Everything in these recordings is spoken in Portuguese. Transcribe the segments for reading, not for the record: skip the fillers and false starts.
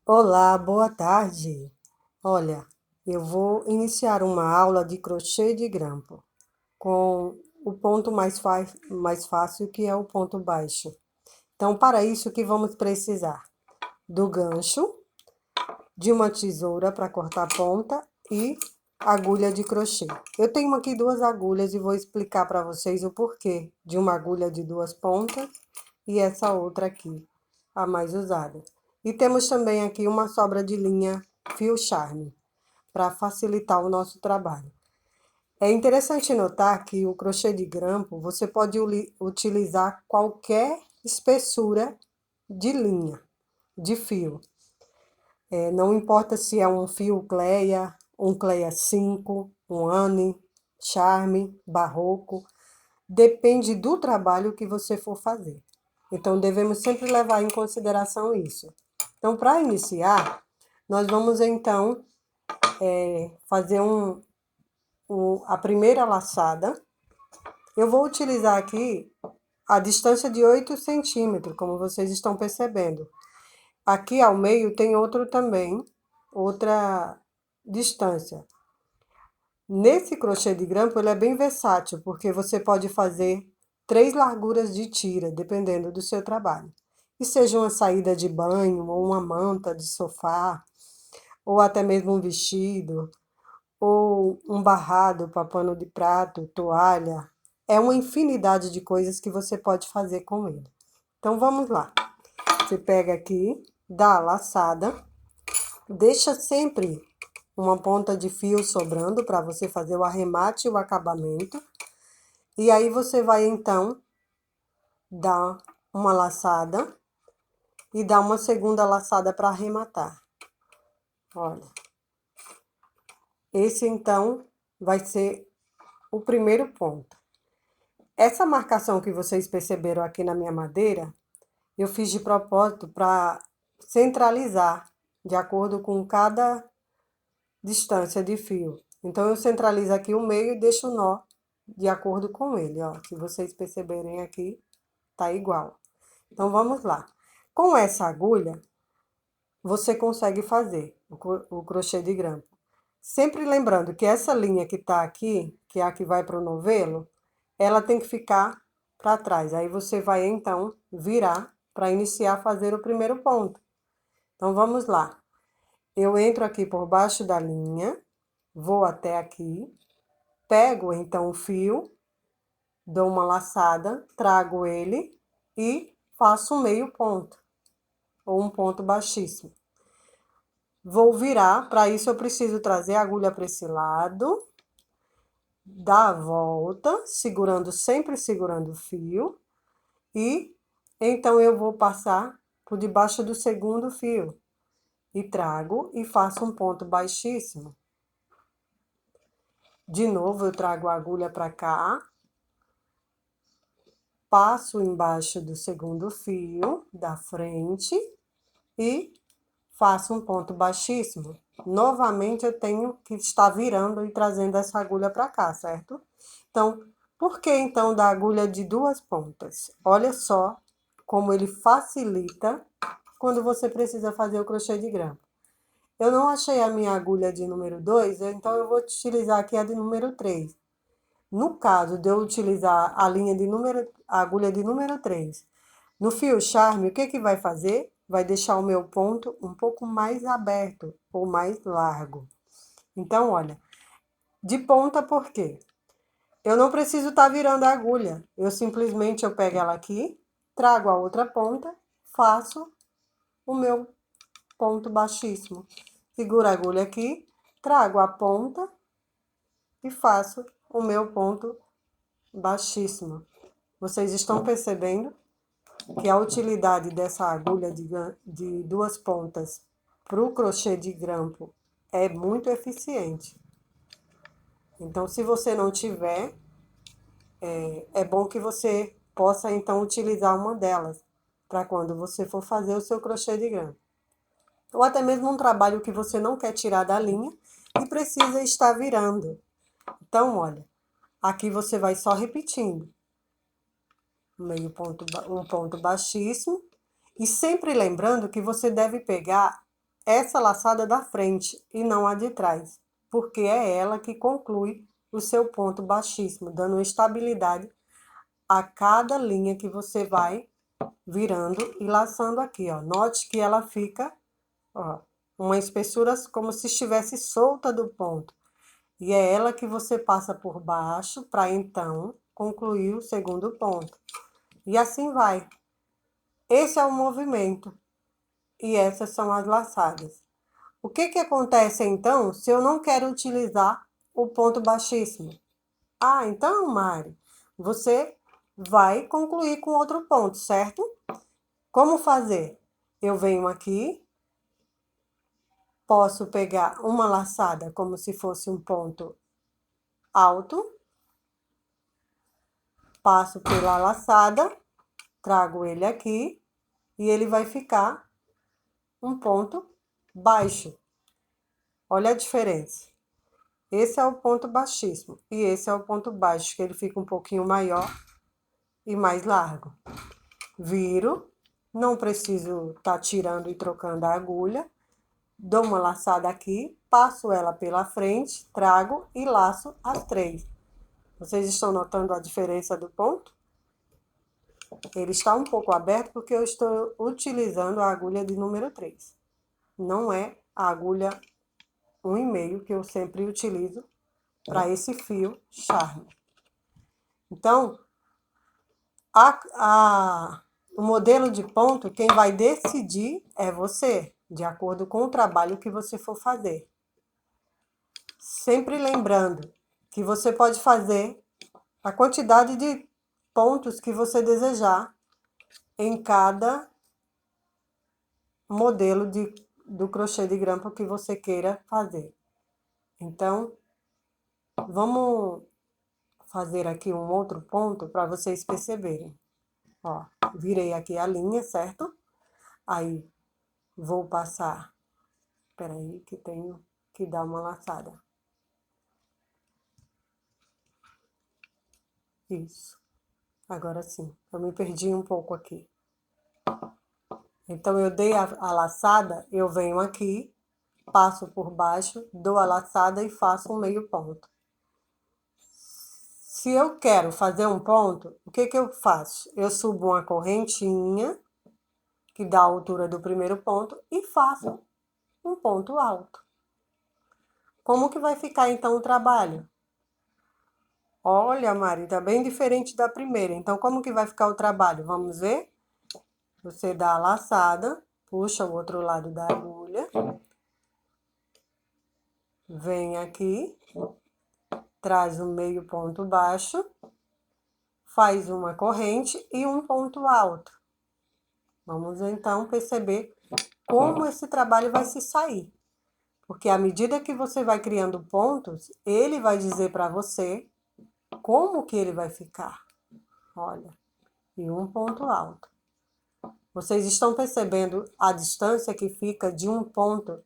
Olá, boa tarde. Olha, eu vou iniciar uma aula de crochê de grampo com o ponto mais fácil, que é o ponto baixo. Então, para isso, o que vamos precisar? Do gancho, de uma tesoura para cortar a ponta e agulha de crochê. Eu tenho aqui duas agulhas e vou explicar para vocês o porquê de uma agulha de duas pontas e essa outra aqui, a mais usada. E temos também aqui uma sobra de linha fio charme, para facilitar o nosso trabalho. É interessante notar que o crochê de grampo você pode utilizar qualquer espessura de linha, de fio. Não importa se é um fio Cleia, um Cleia 5, um Anne, Charme, Barroco, depende do trabalho que você for fazer. Então, devemos sempre levar em consideração isso. Então, para iniciar, nós vamos então fazer a primeira laçada. Eu vou utilizar aqui a distância de 8 centímetros, como vocês estão percebendo. Aqui ao meio tem outro também, outra distância. Nesse crochê de grampo, ele é bem versátil, porque você pode fazer 3 larguras de tira, dependendo do seu trabalho. E seja uma saída de banho, ou uma manta de sofá, ou até mesmo um vestido, ou um barrado para pano de prato, toalha. É uma infinidade de coisas que você pode fazer com ele. Então vamos lá. Você pega aqui, dá a laçada, deixa sempre uma ponta de fio sobrando para você fazer o arremate e o acabamento. E aí você vai então dar uma laçada e dar uma segunda laçada para arrematar. Olha. Esse então vai ser o primeiro ponto. Essa marcação que vocês perceberam aqui na minha madeira, eu fiz de propósito para centralizar de acordo com cada distância de fio. Então, eu centralizo aqui o meio e deixo o nó de acordo com ele, ó. Se vocês perceberem aqui, tá igual. Então, vamos lá. Com essa agulha, você consegue fazer o crochê de grampo. Sempre lembrando que essa linha que tá aqui, que é a que vai para o novelo, ela tem que ficar para trás. Aí você vai, então, virar para iniciar a fazer o primeiro ponto. Então, vamos lá. Eu entro aqui por baixo da linha, vou até aqui, pego, então, o fio, dou uma laçada, trago ele e faço um meio ponto, ou um ponto baixíssimo. Vou virar, para isso eu preciso trazer a agulha para esse lado, dar a volta, sempre segurando o fio, e então eu vou passar por debaixo do segundo fio e trago e faço um ponto baixíssimo. De novo, eu trago a agulha para cá, passo embaixo do segundo fio da frente e faço um ponto baixíssimo. Novamente, eu tenho que estar virando e trazendo essa agulha para cá, certo? Então, por que então da agulha de duas pontas? Olha só como ele facilita quando você precisa fazer o crochê de grampo. Eu não achei a minha agulha de número 2, então eu vou utilizar aqui a de número 3. No caso de eu utilizar a agulha de número 3 no fio charme, o que que vai fazer? Vai deixar o meu ponto um pouco mais aberto ou mais largo. Então, olha, de ponta por quê? Eu não preciso estar virando a agulha. Eu pego ela aqui, trago a outra ponta, faço o meu ponto baixíssimo. Seguro a agulha aqui, trago a ponta e faço o meu ponto baixíssimo. Vocês estão percebendo que a utilidade dessa agulha de duas pontas para o crochê de grampo é muito eficiente. Então, se você não tiver, é bom que você possa então utilizar uma delas para quando você for fazer o seu crochê de grampo. Ou até mesmo um trabalho que você não quer tirar da linha e precisa estar virando. Então, olha, aqui você vai só repetindo. Um ponto baixíssimo. E sempre lembrando que você deve pegar essa laçada da frente e não a de trás, porque é ela que conclui o seu ponto baixíssimo, dando estabilidade a cada linha que você vai virando e laçando aqui, ó. Note que ela fica, ó, uma espessura como se estivesse solta do ponto. E é ela que você passa por baixo para então concluir o segundo ponto. E assim vai. Esse é o movimento. E essas são as laçadas. O que que acontece então se eu não quero utilizar o ponto baixíssimo? Ah, então, Mari, você vai concluir com outro ponto, certo? Como fazer? Eu venho aqui, posso pegar uma laçada como se fosse um ponto alto, passo pela laçada, trago ele aqui e ele vai ficar um ponto baixo. Olha a diferença. Esse é o ponto baixíssimo e esse é o ponto baixo, que ele fica um pouquinho maior e mais largo. Viro, não preciso estar tirando e trocando a agulha. Dou uma laçada aqui, passo ela pela frente, trago e laço as 3. Vocês estão notando a diferença do ponto? Ele está um pouco aberto porque eu estou utilizando a agulha de número 3. Não é a agulha 1,5 que eu sempre utilizo para esse fio charme. Então, o modelo de ponto, quem vai decidir é você, de acordo com o trabalho que você for fazer. Sempre lembrando que você pode fazer a quantidade de pontos que você desejar em cada modelo do crochê de grampo que você queira fazer. Então, vamos fazer aqui um outro ponto para vocês perceberem. Ó, virei aqui a linha, certo? Aí, vou passar... Peraí, que tenho que dar uma laçada. Isso. Agora sim, eu me perdi um pouco aqui. Então, eu dei a laçada, eu venho aqui, passo por baixo, dou a laçada e faço um meio ponto. Se eu quero fazer um ponto, o que que eu faço? Eu subo uma correntinha, que dá a altura do primeiro ponto, e faço um ponto alto. Como que vai ficar então o trabalho? Olha, Mari, tá bem diferente da primeira. Então, como que vai ficar o trabalho? Vamos ver? Você dá a laçada, puxa o outro lado da agulha, vem aqui, traz um meio ponto baixo, faz uma corrente e um ponto alto. Vamos então perceber como esse trabalho vai se sair. Porque à medida que você vai criando pontos, ele vai dizer para você como que ele vai ficar. Olha, e um ponto alto. Vocês estão percebendo a distância que fica de um ponto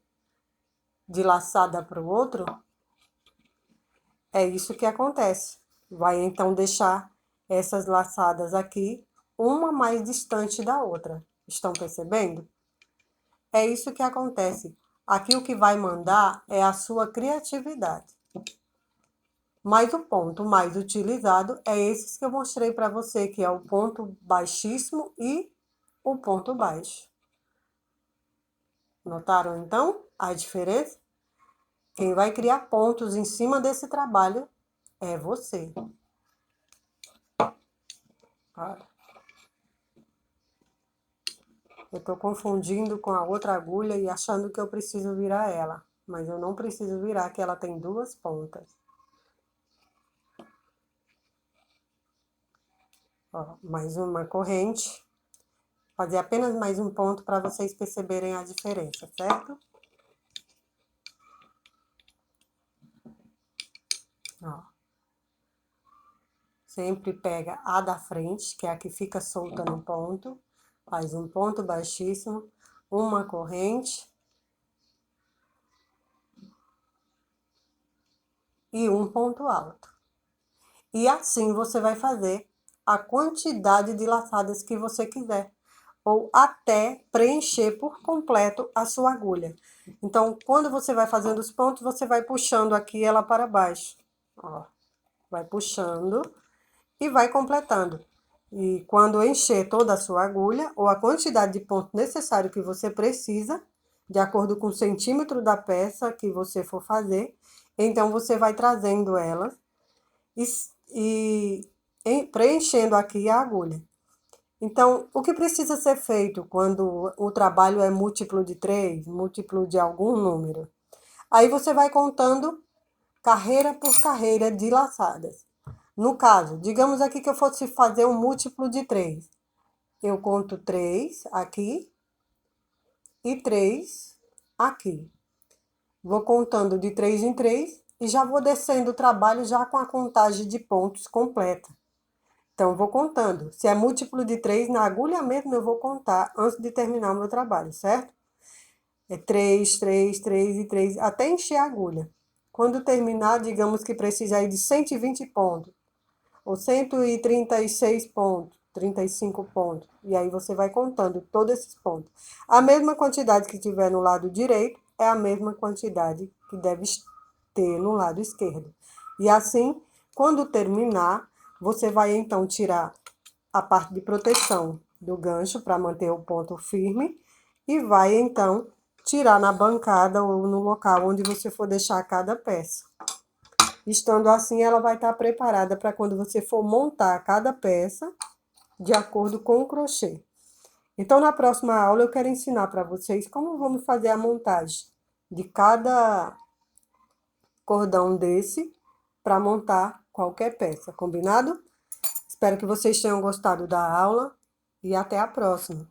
de laçada para o outro? É isso que acontece. Vai então deixar essas laçadas aqui, uma mais distante da outra. Estão percebendo? É isso que acontece. Aqui o que vai mandar é a sua criatividade. Mas o ponto mais utilizado é esses que eu mostrei para você, que é o ponto baixíssimo e o ponto baixo. Notaram então a diferença? Quem vai criar pontos em cima desse trabalho é você. Olha. Eu tô confundindo com a outra agulha e achando que eu preciso virar ela. Mas eu não preciso virar, que ela tem 2 pontas. Ó, mais uma corrente. Fazer apenas mais um ponto para vocês perceberem a diferença, certo? Ó. Sempre pega a da frente, que é a que fica solta no ponto. Faz um ponto baixíssimo, uma corrente e um ponto alto. E assim você vai fazer a quantidade de laçadas que você quiser. ou até preencher por completo a sua agulha. Então, quando você vai fazendo os pontos, você vai puxando aqui ela para baixo. Ó, vai puxando e vai completando. E quando encher toda a sua agulha, ou a quantidade de ponto necessário que você precisa, de acordo com o centímetro da peça que você for fazer, então você vai trazendo ela preenchendo aqui a agulha. Então, o que precisa ser feito quando o trabalho é múltiplo de 3, múltiplo de algum número? Aí você vai contando carreira por carreira de laçadas. No caso, digamos aqui que eu fosse fazer um múltiplo de 3. Eu conto 3 aqui e 3 aqui. Vou contando de 3 em 3 e já vou descendo o trabalho já com a contagem de pontos completa. Então, vou contando. Se é múltiplo de 3, na agulha mesmo eu vou contar antes de terminar o meu trabalho, certo? É 3, 3, 3 e 3, até encher a agulha. Quando terminar, digamos que precisa aí de 120 pontos, ou 136 pontos, 35 pontos. E aí você vai contando todos esses pontos. A mesma quantidade que tiver no lado direito é a mesma quantidade que deve ter no lado esquerdo. E assim, quando terminar, você vai então tirar a parte de proteção do gancho para manter o ponto firme e vai então tirar na bancada ou no local onde você for deixar cada peça. Estando assim, ela vai estar preparada para quando você for montar cada peça de acordo com o crochê. Então, na próxima aula, eu quero ensinar para vocês como vamos fazer a montagem de cada cordão desse para montar qualquer peça, combinado? Espero que vocês tenham gostado da aula e até a próxima.